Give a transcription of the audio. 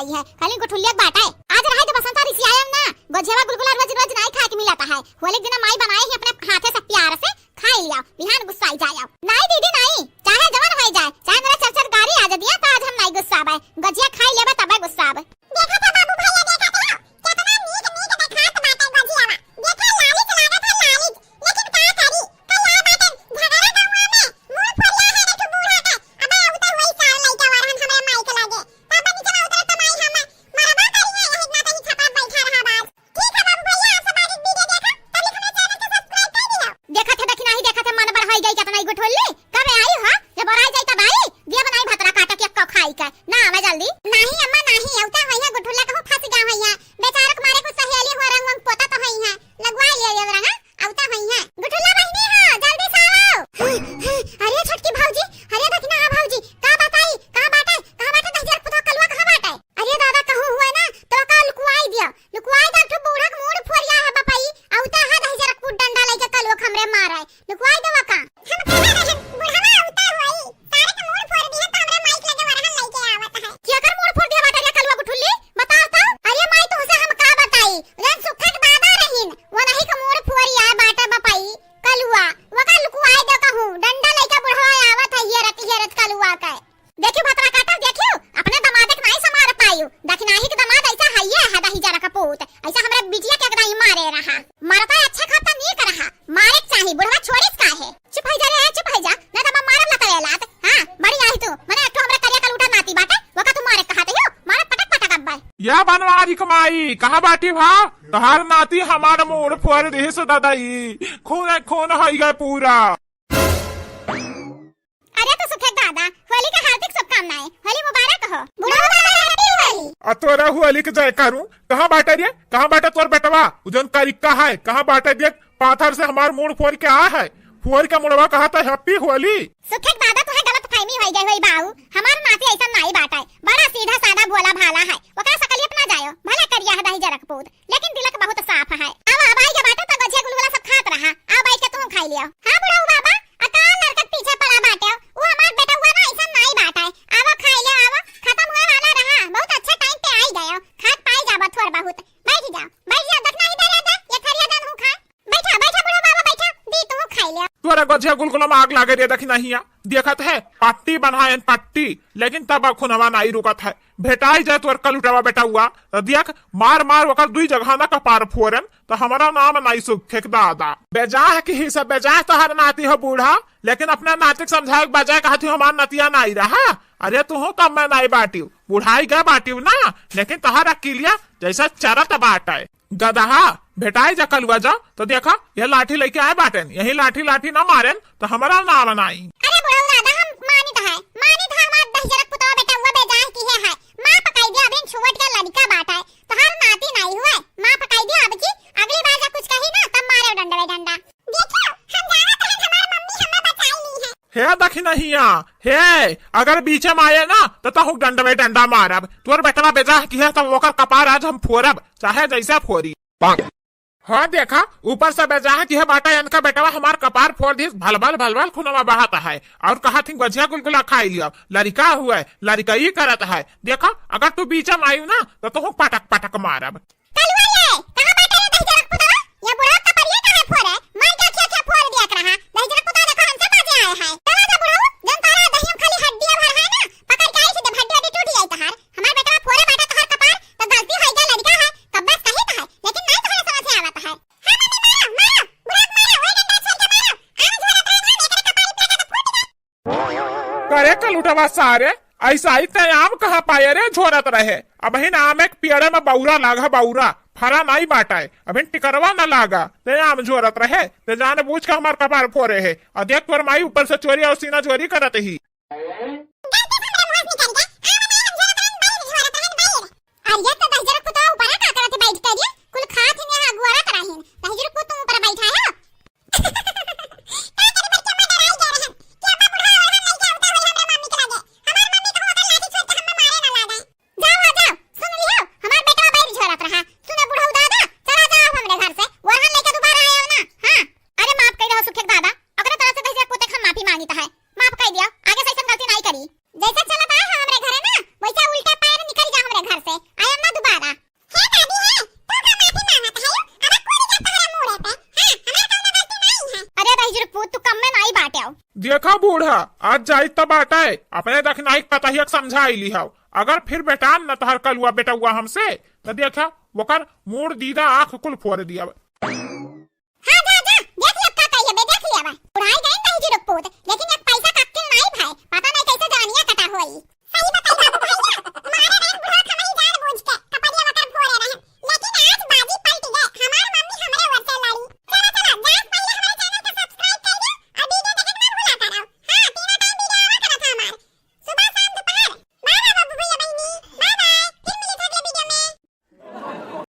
आई है, खाली गुठुलिया बाटा है। आज रहा तो बसंत ऋषि आया ना, गोझेवा गुलगुला रोज रोज नहीं खा के मिलता है। होली दिन माई बनाए ही अपने हाथे से प्यार से खा लिया, बिहान गुस्सा आई जाए। नहीं दीदी नहीं, चाहे जवान हो जाए, चाहे मेरा चरचर गाड़ी आ दिया तो आज हम नहीं गुस्सा आवे, गजिया खा लेबे तब गुस्सा आवे। देखा था बाबू भैया, देखा था कितना नीक नीक दिखात बाटे गजियावा। देखा लाली चलाना था लाली, लेकिन का करी कल आ बाटे झगड़ा गांव में मुंह फुलिया है रे तू बूढ़ा का। अबे उते वही साल लइका वारहन हमरा माई के लागे तब नीचे उतरे त माई हम मरबा करिए, यही ना तनी छपा बैठा रहा बाज। ठीक है बाबू भैया, आप सब आज वीडियो देखो, तभी हमारे चैनल को सब्सक्राइब कर दियो। देखा थे देखी नहीं, देखा थे मन बढ़ाई जाई कितना गुठोली कब आई हो, जब बढ़ाई जाई तब आई दिया बनाई भतरा काटा के क खाई का ना आवे जल्दी। नहीं अम्मा नहीं, औता भैया गुठुल्ला कहू फंस गया भैया, बेचारा के मारे को सहेली हो रंग वंग पोता तो हई है, लगवा लिया ये रंगा औता भैया। गुठुल्ला बहिनी हो जल्दी से आओ। अरे छोटकी भौजी, अरे देखना आ भौजी का बताई का बाटे दहजर पुतो कलवा कहां बाटे। अरे दादा कहू हुआ ना तो का लुकवाई दियो तो बूढ़ा के मूड फोरिया है बापाई, औता है दहजर पुट डंडा लेके कलवा हमरे मारे लुकवाई देवा का। हम कह रहे बूढ़ा औता होई सारे के मूड फोड़ दिया तो हमरे माइक लगे वरहन लेके आवत है। क्या कर मूड फोड़ दिया बाटे कलवा गुठुल्ली बताओ तो। अरे माई तो उसे हम का बताई, जन सुखा के दादा रहीन वो नहीं के मूड फोरिया बाटे बापाई कलवा वो का लुकवाई दे कहूं डंडा लेके बुढ़वा आवत है ये रत कलवा का। देखियो भतरा काटा, देखियो अपने दमाद के नहीं समार पायु, देखी नहीं के दमाद ऐसा है दही जरा का पूत ऐसा हमरा बिटिया के एकदम मारे रहा, मारता अच्छा खाता नहीं कर रहा, मारे चाहिए बुढ़वा छोड़िस का है। चुप हो जा रे, चुप हो जा ना तो मारब ना करेला। हां बड़ी आई तू मने एक हमरा करिया कल उठा नाती बाटे वो का तू मारे कहते हो, मारे पटक पटक अब्बा या बनवारी कमाई कहां बाटी भा तहार नाती हमार मूड फोड़ दे से दादाई खून होई गए पूरा। अरे तो सुखे दादा होली का हार्दिक शुभकामनाएं, होली मुबारक हो। बुढ़ा हैप्पी होली। तोरा होली के जय करूं कहां बाटे रे, कहां बाटे तोर बेटवा उजन कारिका है कहां बाटे देख पाथर से हमार मूड फोड़ के आ है, फोड़ के मुड़वा कहा था हैप्पी होली। सुखे दादा तुम्हें गलत फहमी हो गई होई बाऊ, हमार नाती ऐसा नहीं बाटा है, बड़ा सीधा सादा भोला भाला है, ओकरा सकली अपना जायो भला करिया है दही जरक पूत, लेकिन दिलक बहुत साफ है। अब आबाई के बाटे तो गछे गुलगुला सब खात रहा, अब बाई के तू खाई लियो। हां बुढ़ऊ बाबा अकाल नरकत पीछे पड़ा बाटे, वो हमार बेटा हुआ ना ऐसा नहीं बाटा है, आवो खाई ले आवो खत्म होए वाला रहा, बहुत अच्छा टाइम पे आई गयो, खात पाई जाबो थोड़ बहुत। बैठ जाओ देख नहीं दे रे ये खरिया दन हूं खा, बैठा बुढ़ऊ बाबा बैठा दी तू खाई ले। तोरा गछिया गुलगुला में आग लागे रे देखी नहीं देखत है पट्टी बनाए पट्टी, लेकिन तब खुनवा नहीं रुकत है, भेटाई जाए तोर कल उठावा बेटा हुआ तो देख मार मार वकर दुई जगह ना कपार फोरन तो हमारा नाम नहीं सुखे दादा। बेजाह की ही सब बेजाह तो हर नाती हो बूढ़ा, लेकिन अपने नाती समझाए बजाय कहती हमार नतिया नहीं रहा। अरे तू हो कब मैं नहीं बाटी बुढ़ाई गए बाटी ना, लेकिन तहार अकेलिया जैसा चरत बाटा गदहा भेटाई जा कलुआ जा तो देखा ये लाठी लेके आए बाटेन, यही लाठी ना मारेन तो हमारा नाम नहीं। अरे बुढ़ऊ दादा हम मानित है हमार दहजरक पुतो बेटा हुआ बेजाह की है मां पकाई दिया अबे छुवट के लड़का बाटा है तो हर नाती नहीं हुआ, मां पकाई दिया अब जी अगली बार जब कुछ कही ना तब मारे डंडा डंडा। देखो हम जाना तो हमारी मम्मी हमें बचाई नहीं है। हे दखी नहीं हे अगर बीचे में आए ना तो तहु डंडवे डंडा मारब, तोर बेटवा बेजाह की है तो ओकर कपार आज हम फोरब चाहे जैसा फोरी। हाँ देखा ऊपर से बेजाह की है बाटा इनका बेटवा हमार कपार फोड़ दी, भलभल खुनवा बहाता है और कहा थी गजिया गुलगुला खाई लिया, लड़का हुआ लड़का ही करत है। देखा अगर तू बीचे में आई ना तो तू पटक पटक मारब। करे कल उठवा सारे ऐसा ही आम कहाँ पाए रे झोरत रहे, अब ही आम एक पेड़े में बौरा लागा बौरा फरा नहीं बाटा है, अभी टिकरवा न लागा ते आम झोरत रहे ते जाने बूझ के हमार कपार फोरे है और देख तोर माई ऊपर से चोरी और सीना चोरी करत ही। माफ कर दिया आगे से ऐसा गलती नहीं करी। देखा बूढ़ा आज जाई तब बाटे अपने दखनाई पतहिया समझाई ली हाउ अगर फिर बेटान न तहर कलुआ बेटा हुआ हमसे तो देखा वकर मूड दीदा आंख कुल फोड़ दिया।